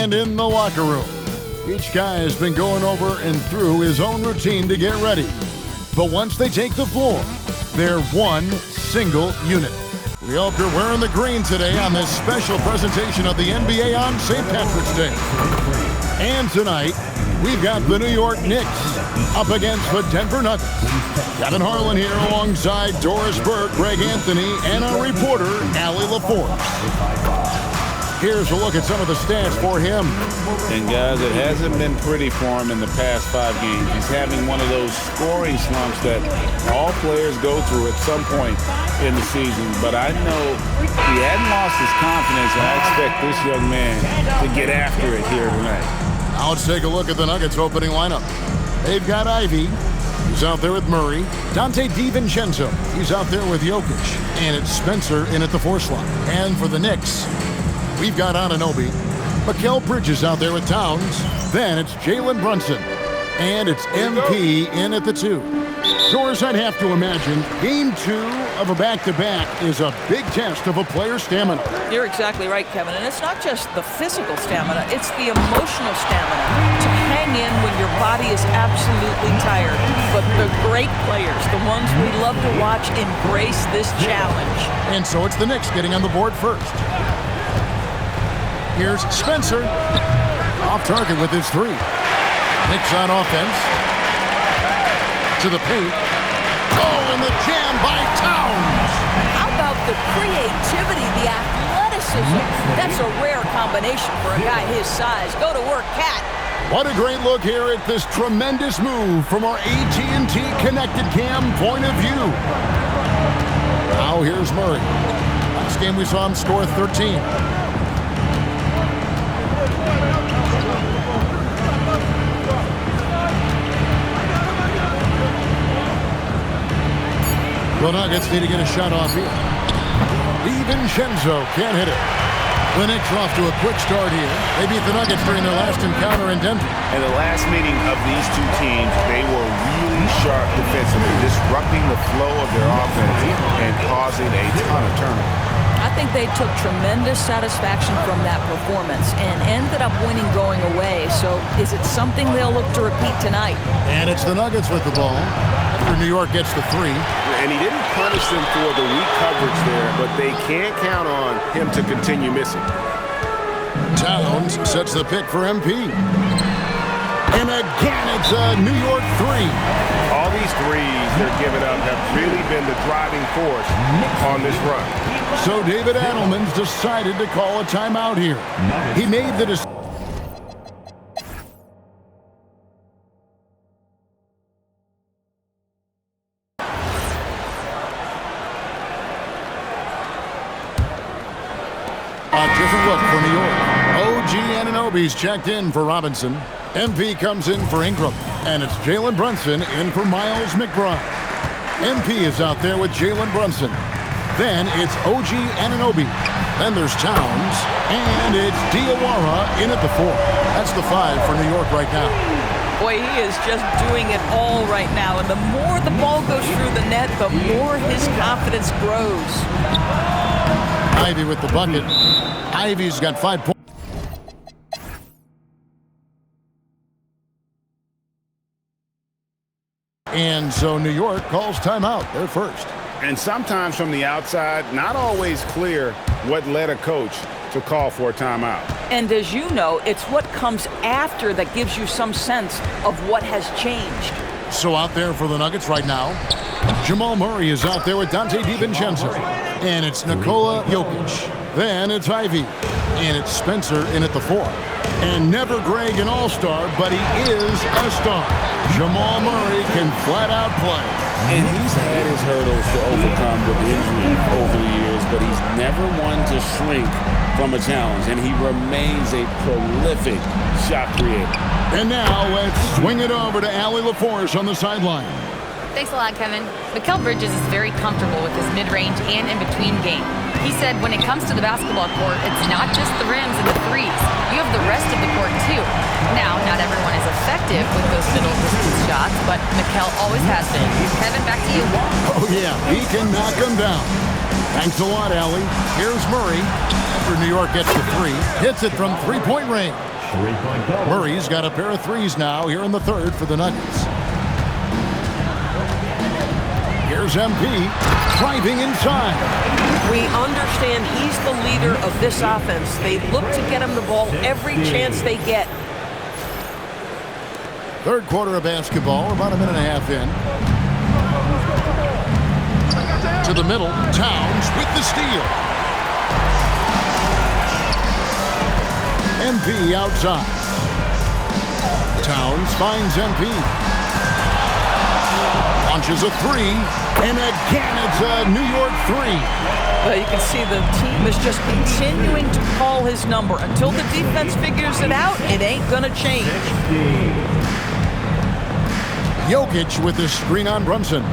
And in the locker room, each guy has been going over and through his own routine to get ready. But once they take the floor, they're one single unit. We hope you're wearing the green today on this special presentation of the NBA on St. Patrick's Day. And tonight, we've got the New York Knicks up against the Denver Nuggets. Kevin Harlan here alongside Doris Burke, Greg Anthony, and our reporter, Allie LaForce. Here's a look at some of the stats for him. And guys, it hasn't been pretty for him in the past 5 games. He's having one of those scoring slumps that all players go through at some point in the season. But I know he hadn't lost his confidence, and I expect this young man to get after it here tonight. Now let's take a look at the Nuggets opening lineup. They've got Ivy. He's out there with Murray. Dante DiVincenzo. He's out there with Jokic. And it's Spencer in at the 4 slot. And for the Knicks, we've got Anunoby. Mikal Bridges out there with Towns. Then it's Jalen Brunson. And it's MP in at the 2. Doris, I'd have to imagine game 2 of a back-to-back is a big test of a player's stamina. You're exactly right, Kevin. And it's not just the physical stamina, it's the emotional stamina to hang in when your body is absolutely tired. But the great players, the ones we love to watch, embrace this challenge. And so it's the Knicks getting on the board first. Here's Spencer. Off target with his 3. Knicks on offense. To the paint. Oh, and the jam by Towns. How about the creativity, the athleticism? That's a rare combination for a guy his size. Go to work, Cat. What a great look here at this tremendous move from our AT&T Connected Cam point of view. Now here's Murray. Last game we saw him score 13. The Nuggets need to get a shot off here. DiVincenzo can't hit it. The Knicks are off to a quick start here. They beat the Nuggets during their last encounter in Denver. In the last meeting of these two teams, they were really sharp defensively, disrupting the flow of their offense and causing a ton of turnovers. I think they took tremendous satisfaction from that performance and ended up winning going away. So is it something they'll look to repeat tonight? And it's the Nuggets with the ball. After New York gets the 3. And he didn't punish them for the weak coverage there, but they can't count on him to continue missing. Towns sets the pick for MP. And again, it's a New York 3. All these threes they're giving up have really been the driving force on this run. So David Adelman's decided to call a timeout here. He made the decision. A different look for New York. OG Anunoby's checked in for Robinson. MP comes in for Ingram. And it's Jalen Brunson in for Miles McBride. MP is out there with Jalen Brunson. Then it's OG Anunoby. Then there's Towns. And it's Diawara in at the 4. That's the 5 for New York right now. Boy, he is just doing it all right now. And the more the ball goes through the net, the more his confidence grows. Ivy with the bucket. Ivy's got 5 points. And so New York calls timeout. They're first. And sometimes from the outside, not always clear what led a coach to call for a timeout. And as you know, it's what comes after that gives you some sense of what has changed. So out there for the Nuggets right now, Jamal Murray is out there with Dante DiVincenzo. And it's Nikola Jokic. Then it's Ivy. And it's Spencer in at the 4. And never Greg an all-star, but he is a star. Jamal Murray can flat out play. And he's had his hurdles to overcome with injury over the years, but he's never one to shrink from a challenge, and he remains a prolific shot creator. And now let's swing it over to Allie LaForce on the sideline. Thanks a lot, Kevin. Mikal Bridges is very comfortable with his mid-range and in-between game. He said when it comes to the basketball court, it's not just the rims and the threes. You have the rest of the court, too. Now, not everyone is effective with those middle-distance shots, but Mikal always has been. Kevin, back to you. Oh, yeah, he can knock them down. Thanks a lot, Allie. Here's Murray. After New York gets the 3, hits it from three-point range. Murray's got a pair of threes now here in the third for the Nuggets. Here's MP driving inside. We understand he's the leader of this offense. They look to get him the ball every chance they get. Third quarter of basketball, about a minute and a half in. To the middle, Towns with the steal. MP outside. Towns finds MP. Launches a three, and again it's a New York three. Well, you can see the team is just continuing to call his number. Until the defense figures it out, it ain't gonna change. Jokic with the screen on Brunson.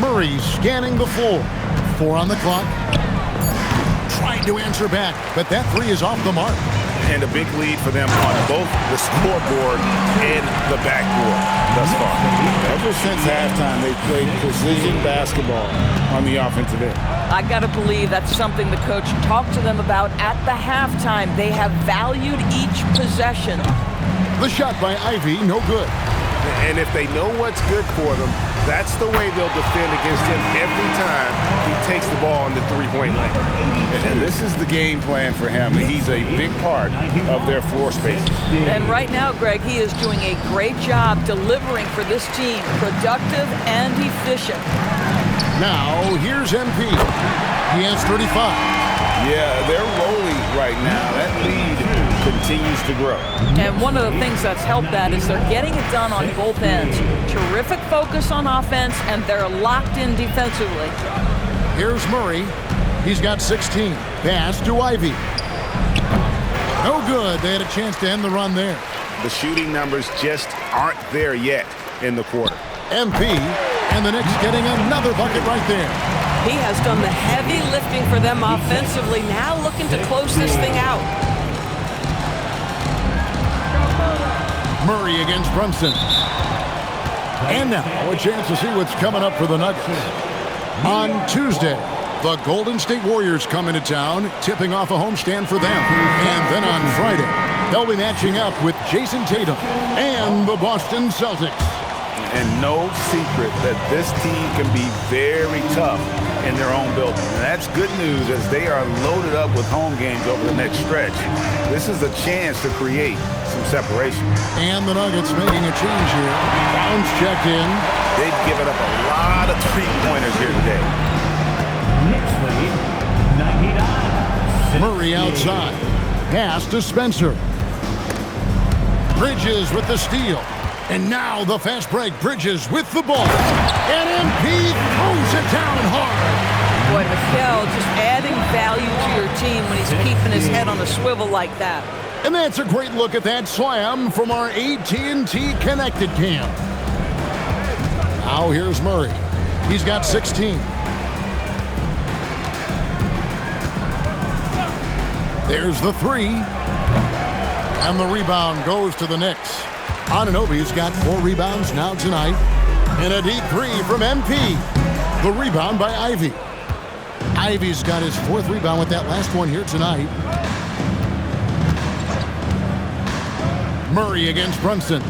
Murray scanning the floor. 4 on the clock. Trying to answer back, but that three is off the mark. And a big lead for them on both the scoreboard and the backboard thus far. Ever since halftime, they've played precision basketball on the offensive end. I got to believe that's something the coach talked to them about at the halftime. They have valued each possession. The shot by Ivy, no good. And if they know what's good for them, that's the way they'll defend against him every time he takes the ball in the three-point lane. And this is the game plan for him. He's a big part of their floor space. And right now, Greg, he is doing a great job delivering for this team, productive and efficient. Now, here's MP. He has 35. Yeah, they're rolling right now. That lead continues to grow. And one of the things that's helped that is they're getting it done on both ends. Terrific focus on offense, and they're locked in defensively. Here's Murray. He's got 16. Pass to Ivy. No good. They had a chance to end the run there. The shooting numbers just aren't there yet in the quarter. MP and the Knicks getting another bucket right there. He has done the heavy lifting for them offensively, now looking to close this thing out. Murray against Brunson. And now a chance to see what's coming up for the Nuggets. On Tuesday, the Golden State Warriors come into town, tipping off a homestand for them. And then on Friday, they'll be matching up with Jason Tatum and the Boston Celtics. And no secret that this team can be very tough in their own building. And that's good news as they are loaded up with home games over the next stretch. This is a chance to create some separation. And the Nuggets making a change here. Bounce checked in. They've given up a lot of three-pointers here today. Murray outside. Pass to Spencer. Bridges with the steal. And now the fast break. Bridges with the ball. And MP throws it down hard. Boy, Mikal just adding value to your team when he's keeping his head on a swivel like that. And that's a great look at that slam from our AT&T Connected Cam. Now here's Murray. He's got 16. There's the three. And the rebound goes to the Knicks. Anunoby's got 4 rebounds now tonight. And a deep three from MP. The rebound by Ivy. Ivy's got his 4th rebound with that last one here tonight. Murray against Brunson.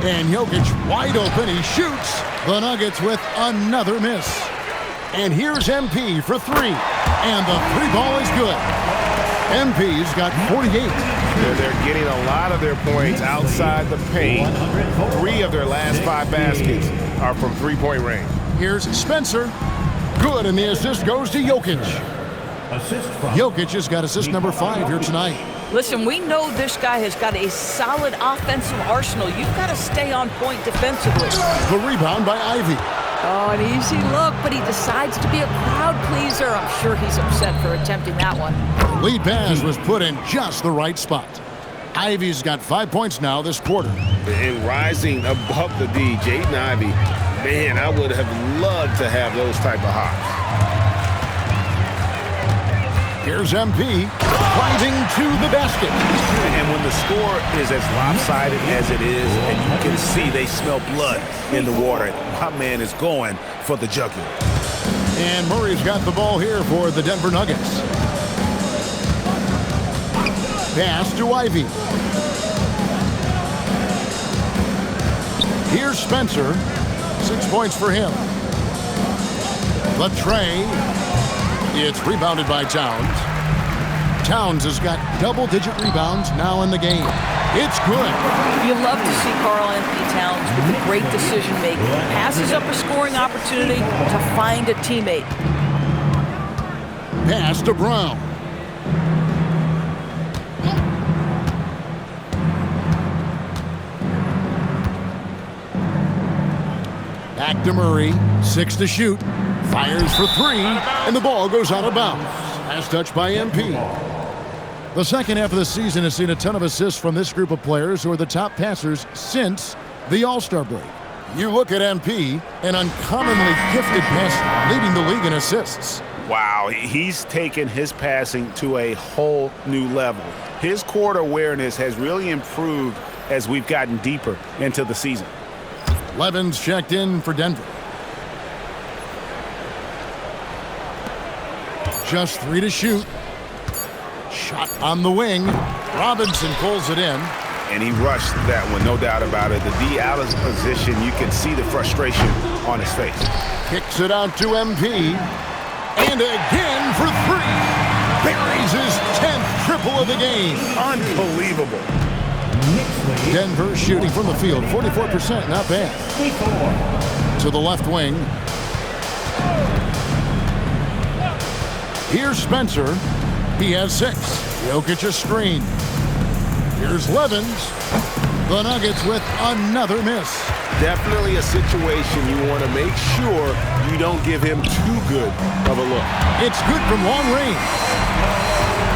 And Jokic wide open. He shoots. The Nuggets with another miss. And here's MP for 3. And the 3 ball is good. MP's got 48. They're getting a lot of their points outside the paint. 3 of their last 5 baskets are from three-point range. Here's Spencer. Good, and the assist goes to Jokic. Jokic has got assist number 5 here tonight. Listen, we know this guy has got a solid offensive arsenal. You've got to stay on point defensively. The rebound by Ivy. Oh, an easy look, but he decides to be a crowd pleaser. I'm sure he's upset for attempting that one. Lead pass was put in just the right spot. Ivy's got 5 points now this quarter. And rising above the D, Jaden Ivey, man, I would have loved to have those type of hops. Here's MP driving to the basket. And when the score is as lopsided as it is, and you can see they smell blood in the water, my man is going for the jugular. And Murray's got the ball here for the Denver Nuggets. Pass to Ivy. Here's Spencer. 6 points for him. The tray. It's rebounded by Towns. Towns has got double-digit rebounds now in the game. It's good. You love to see Karl Anthony Towns with the great decision-making. Passes up a scoring opportunity to find a teammate. Pass to Brown. Back to Murray. 6 to shoot. Fires for 3, and the ball goes out of bounds. As touched by MP. The second half of the season has seen a ton of assists from this group of players who are the top passers since the All-Star break. You look at MP, an uncommonly gifted passer, leading the league in assists. Wow, he's taken his passing to a whole new level. His court awareness has really improved as we've gotten deeper into the season. Levens checked in for Denver. Just 3 to shoot. Shot on the wing. Robinson pulls it in. And he rushed that one, no doubt about it. The D out of position, you can see the frustration on his face. Kicks it out to MP. And again for 3. Buries his 10th triple of the game. Unbelievable. Denver shooting from the field, 44%, not bad. To the left wing. Here's Spencer. He has 6. Jokic a screen. Here's Levens. The Nuggets with another miss. Definitely a situation you want to make sure you don't give him too good of a look. It's good from long range.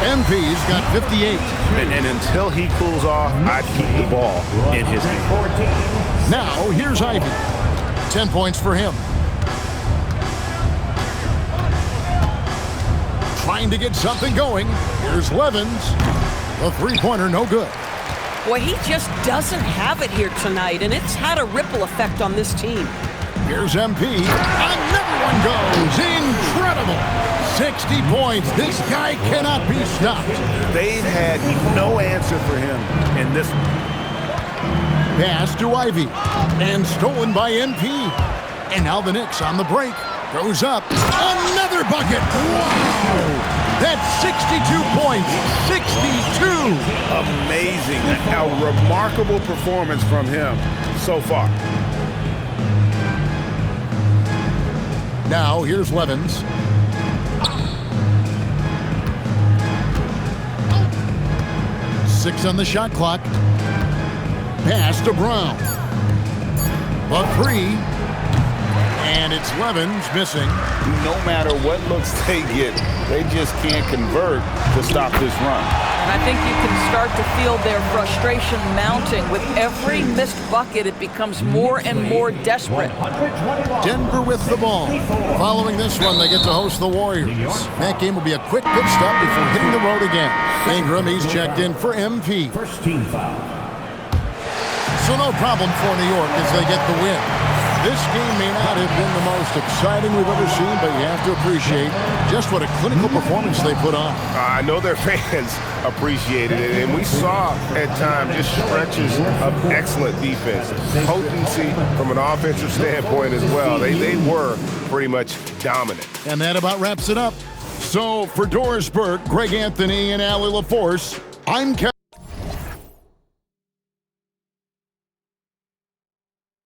MP's got 58. And until he cools off, I'd keep the ball in his hand. Now, here's Ivy. 10 points for him. Trying to get something going. Here's Levens. The three-pointer, no good. Boy, he just doesn't have it here tonight, and it's had a ripple effect on this team. Here's MP. Another one goes. Incredible. 60 points. This guy cannot be stopped. They've had no answer for him in this one. Pass to Ivy. And stolen by MP. And now the Knicks on the break. Goes up. Another bucket. Wow. That's 62 points. 62. Amazing. A remarkable performance from him so far. Now here's Levens. Six on the shot clock. Pass to Brown. The 3. And it's Levens missing. No matter what looks they get, they just can't convert to stop this run. And I think you can start to feel their frustration mounting. With every missed bucket, it becomes more and more desperate. Denver with the ball. Following this one, they get to host the Warriors. That game will be a quick pit stop before hitting the road again. Ingram, he's checked in for MP. First team foul. So no problem for New York as they get the win. This game may not have been the most exciting we've ever seen, but you have to appreciate just what a clinical performance they put on. I know their fans appreciated it, and we saw at times just stretches of excellent defense. Potency from an offensive standpoint as well. They were pretty much dominant. And that about wraps it up. So for Doris Burke, Greg Anthony, and Allie LaForce, I'm Kevin.